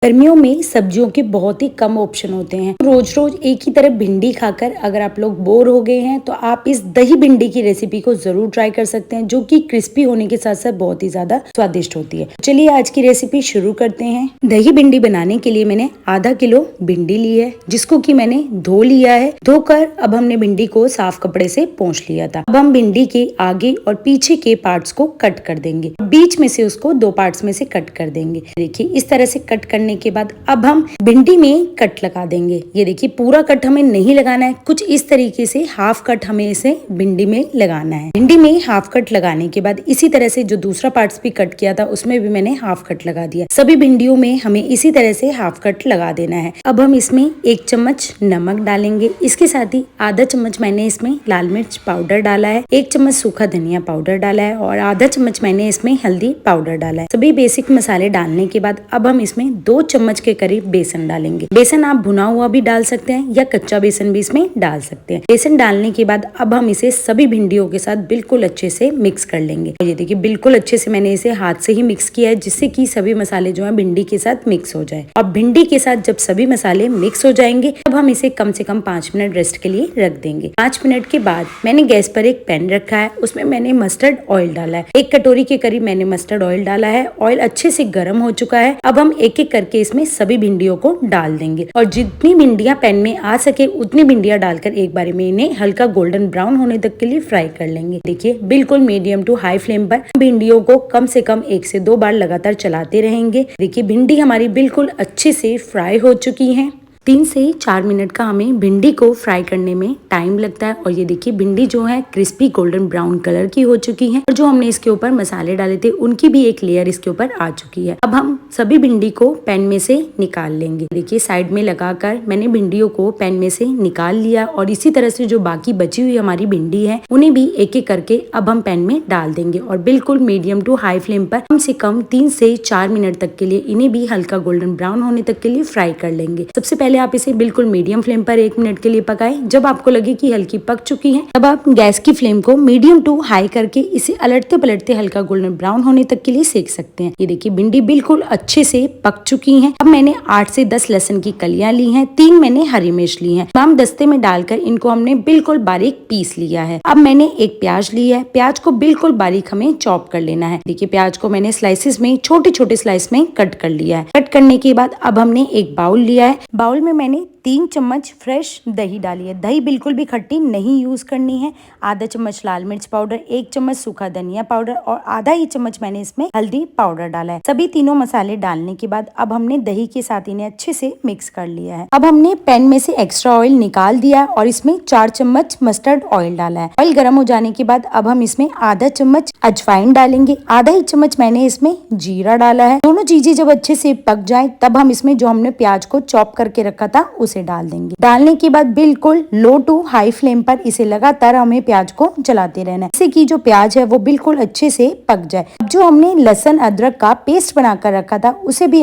गर्मियों में सब्जियों के बहुत ही कम ऑप्शन होते हैं। रोज रोज एक ही तरह भिंडी खाकर अगर आप लोग बोर हो गए हैं तो आप इस दही भिंडी की रेसिपी को जरूर ट्राई कर सकते हैं, जो कि क्रिस्पी होने के साथ साथ बहुत ही ज्यादा स्वादिष्ट होती है। चलिए आज की रेसिपी शुरू करते हैं। दही भिंडी बनाने के लिए मैंने आधा किलो भिंडी ली है, जिसको कि मैंने धो लिया है। धोकर अब हमने भिंडी को साफ कपड़े से पोंछ लिया था। अब हम भिंडी के आगे और पीछे के पार्ट्स को कट कर देंगे, बीच में से उसको दो पार्ट्स में से कट कर देंगे। देखिए इस तरह से कट करने के बाद अब हम भिंडी में कट लगा देंगे। ये देखिए पूरा कट हमें नहीं लगाना है, कुछ इस तरीके से हाफ कट हमें इसे भिंडी में लगाना है। भिंडी में हाफ कट लगाने के बाद इसी तरह से जो दूसरा पार्ट्स भी कट किया था उसमें भी मैंने हाफ कट लगा दिया। सभी भिंडियों में हमें इसी तरह से हाफ कट लगा देना है। अब हम इसमें 1 चम्मच नमक डालेंगे, इसके साथ ही आधा चम्मच मैंने इसमें लाल मिर्च पाउडर डाला है, 1 चम्मच सूखा धनिया पाउडर डाला है और आधा चम्मच मैंने इसमें हल्दी पाउडर डाला है। सभी बेसिक मसाले डालने के बाद अब हम इसमें 2 चम्मच के करीब बेसन डालेंगे। बेसन आप भुना हुआ भी डाल सकते हैं या कच्चा बेसन भी इसमें डाल सकते हैं। बेसन डालने के बाद अब हम इसे सभी भिंडियों के साथ बिल्कुल अच्छे से मिक्स कर लेंगे। ये देखिए बिल्कुल अच्छे से मैंने इसे हाथ से ही मिक्स किया है, जिससे कि सभी मसाले जो है भिंडी के साथ मिक्स हो जाए। अब भिंडी के साथ जब सभी मसाले मिक्स हो जाएंगे तब हम इसे कम से कम 5 मिनट रेस्ट के लिए रख देंगे। 5 मिनट के बाद मैंने गैस पर एक पैन रखा है, उसमें मैंने मस्टर्ड ऑयल डाला है। 1 कटोरी के करीब मैंने मस्टर्ड ऑयल डाला है। ऑयल अच्छे से गर्म हो चुका है। अब हम एक एक करके इसमें सभी भिंडियों को डाल देंगे और जितनी भिंडियां पैन में आ सके उतनी भिंडियां डालकर एक बार में इन्हें हल्का गोल्डन ब्राउन होने तक के लिए फ्राई कर लेंगे। देखिए बिल्कुल मीडियम टू हाई फ्लेम पर भिंडियों को कम से कम 1 से 2 बार लगातार चलाते रहेंगे। देखिए भिंडी हमारी बिल्कुल अच्छे से फ्राई हो चुकी है। 3 से 4 मिनट का हमें भिंडी को फ्राई करने में टाइम लगता है और ये देखिए भिंडी जो है क्रिस्पी गोल्डन ब्राउन कलर की हो चुकी है और जो हमने इसके ऊपर मसाले डाले थे उनकी भी एक लेयर इसके ऊपर आ चुकी है। अब हम सभी भिंडी को पैन में से निकाल लेंगे। देखिए साइड में लगाकर मैंने भिंडियों को पैन में से निकाल लिया और इसी तरह से जो बाकी बची हुई हमारी भिंडी है उन्हें भी एक एक करके अब हम पैन में डाल देंगे और बिल्कुल मीडियम टू हाई फ्लेम पर कम से कम 3 से 4 मिनट तक के लिए इन्हें भी हल्का गोल्डन ब्राउन होने तक के लिए फ्राई कर लेंगे। सबसे पहले आप इसे बिल्कुल मीडियम फ्लेम पर 1 मिनट के लिए पकाएं। जब आपको लगे कि हल्की पक चुकी है तब आप गैस की फ्लेम को मीडियम टू हाई करके इसे अलटते पलटते हल्का गोल्डन ब्राउन होने तक के लिए सेक सकते हैं। ये देखिए भिंडी बिल्कुल अच्छे से पक चुकी है। अब मैंने 8 से 10 लहसुन की कलियां ली हैं, 3 मैंने हरी मिर्च ली है। हम दस्ते में डालकर इनको हमने बिल्कुल बारीक पीस लिया है। अब मैंने एक प्याज ली है, प्याज को बिल्कुल बारीक हमें चॉप कर लेना है। देखिए प्याज को मैंने स्लाइसेस में छोटे छोटे स्लाइस में कट कर लिया है। कट करने के बाद अब हमने एक बाउल लिया है। बाउल में मैंने 3 चम्मच फ्रेश दही डाली है। दही बिल्कुल भी खट्टी नहीं यूज करनी है। आधा चम्मच लाल मिर्च पाउडर, 1 चम्मच सूखा धनिया पाउडर और आधा ही चम्मच मैंने इसमें हल्दी पाउडर डाला है। सभी तीनों मसाले डालने के बाद अब हमने दही के साथ इन्हें अच्छे से मिक्स कर लिया है। अब हमने पैन में से एक्स्ट्रा ऑयल निकाल दिया और इसमें 4 चम्मच मस्टर्ड ऑयल डाला है। ऑयल गर्म हो जाने के बाद अब हम इसमें आधा चम्मच अजवाइन डालेंगे, आधा ही चम्मच मैंने इसमें जीरा डाला है। दोनों चीजें जब अच्छे से पक जाए तब हम इसमें जो हमने प्याज को चॉप करके रखा था उसे डाल देंगे। डालने के बाद बिल्कुल लो टू हाई फ्लेम पर इसे लगातार हमें प्याज को चलाते रहना है, जिससे कि जो प्याज है वो बिल्कुल अच्छे से पक जाए। अब जो हमने लहसुन अदरक का पेस्ट बनाकर रखा था उसे भी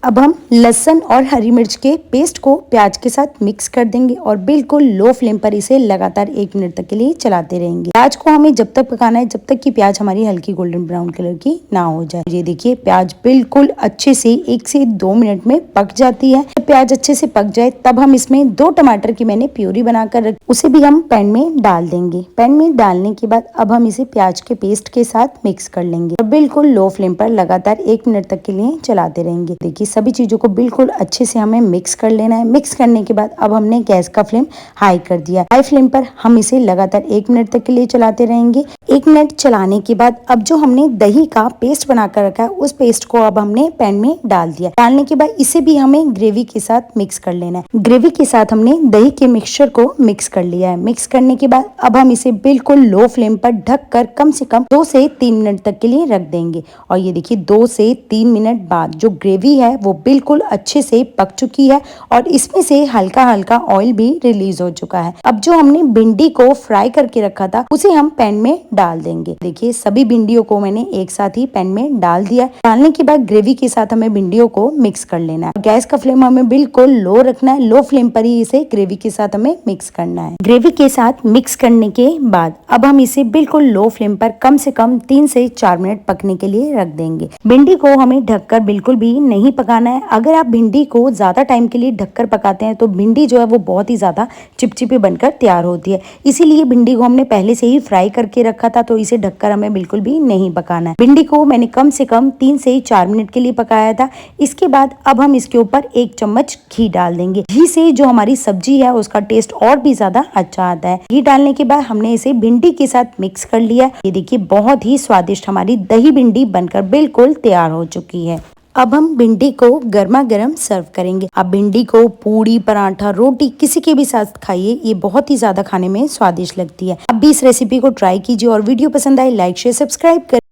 अब हम लहसुन और हरी मिर्च के पेस्ट को प्याज के साथ मिक्स कर देंगे और बिल्कुल लो फ्लेम पर इसे लगातार 1 मिनट तक के लिए चलाते रहेंगे। प्याज को हमें जब तक पकाना है जब तक कि प्याज हमारी हल्की गोल्डन ब्राउन कलर की ना हो जाए। ये देखिए प्याज बिल्कुल अच्छे से 1 से 2 मिनट में पक जाती है। जब प्याज अच्छे से पक जाए तब हम इसमें 2 टमाटर की मैंने प्यूरी बनाकर रखी, उसे भी हम पैन में डाल देंगे। पैन में डालने के बाद अब हम इसे प्याज के पेस्ट के साथ मिक्स कर लेंगे और बिल्कुल लो फ्लेम पर लगातार 1 मिनट तक के लिए चलाते रहेंगे। देखिए सभी चीजों को बिल्कुल अच्छे से हमें मिक्स कर लेना है। मिक्स करने के बाद अब हमने गैस का फ्लेम हाई कर दिया। हाई फ्लेम पर हम इसे लगातार 1 मिनट तक के लिए चलाते रहेंगे। 1 मिनट चलाने के बाद अब जो हमने दही का पेस्ट बनाकर रखा है उस पेस्ट को अब हमने पैन में डाल दिया। डालने के बाद इसे भी हमें ग्रेवी के साथ मिक्स कर लेना है। ग्रेवी के साथ हमने दही के मिक्सचर को मिक्स कर लिया है। मिक्स करने के बाद अब हम इसे बिल्कुल लो फ्लेम पर ढक कर कम से कम 2 से 3 मिनट तक के लिए रख देंगे और ये देखिए 2 से 3 मिनट बाद जो ग्रेवी है वो बिल्कुल अच्छे से पक चुकी है और इसमें से हल्का हल्का ऑयल भी रिलीज हो चुका है। अब जो हमने भिंडी को फ्राई करके रखा था उसे हम पैन में डाल देंगे। देखिए सभी भिंडियों को मैंने एक साथ ही पैन में डाल दिया। डालने के बाद ग्रेवी के साथ हमें भिंडियों को मिक्स कर लेना है। गैस का फ्लेम हमें बिल्कुल लो रखना है। लो फ्लेम पर ही इसे ग्रेवी के साथ हमें मिक्स करना है। ग्रेवी के साथ मिक्स करने के बाद अब हम इसे बिल्कुल लो फ्लेम पर कम से कम 3 से 4 मिनट पकने के लिए रख देंगे। भिंडी को हमें ढककर बिल्कुल भी नहीं पकाना पकाना है। अगर आप भिंडी को ज़्यादा टाइम के लिए ढककर पकाते हैं तो भिंडी जो है वो बहुत ही ज़्यादा चिपचिपी बनकर तैयार होती है। इसीलिए भिंडी को हमने पहले से ही फ्राई करके रखा था, तो इसे ढककर हमें बिल्कुल भी नहीं पकाना है। भिंडी को मैंने कम से कम 3 से 4 मिनट के लिए पकाया था। इसके बाद अब हम इसके ऊपर 1 चम्मच घी डाल देंगे। घी से जो हमारी सब्जी है उसका टेस्ट और भी ज्यादा अच्छा आता है। घी डालने के बाद हमने इसे भिंडी के साथ मिक्स कर लिया। ये देखिए बहुत ही स्वादिष्ट हमारी दही भिंडी बनकर बिल्कुल तैयार हो चुकी है। अब हम भिंडी को गर्मा गर्म सर्व करेंगे। आप भिंडी को पूड़ी, पराठा, रोटी किसी के भी साथ खाइए, ये बहुत ही ज्यादा खाने में स्वादिष्ट लगती है। अब भी इस रेसिपी को ट्राई कीजिए और वीडियो पसंद आए लाइक शेयर सब्सक्राइब करें।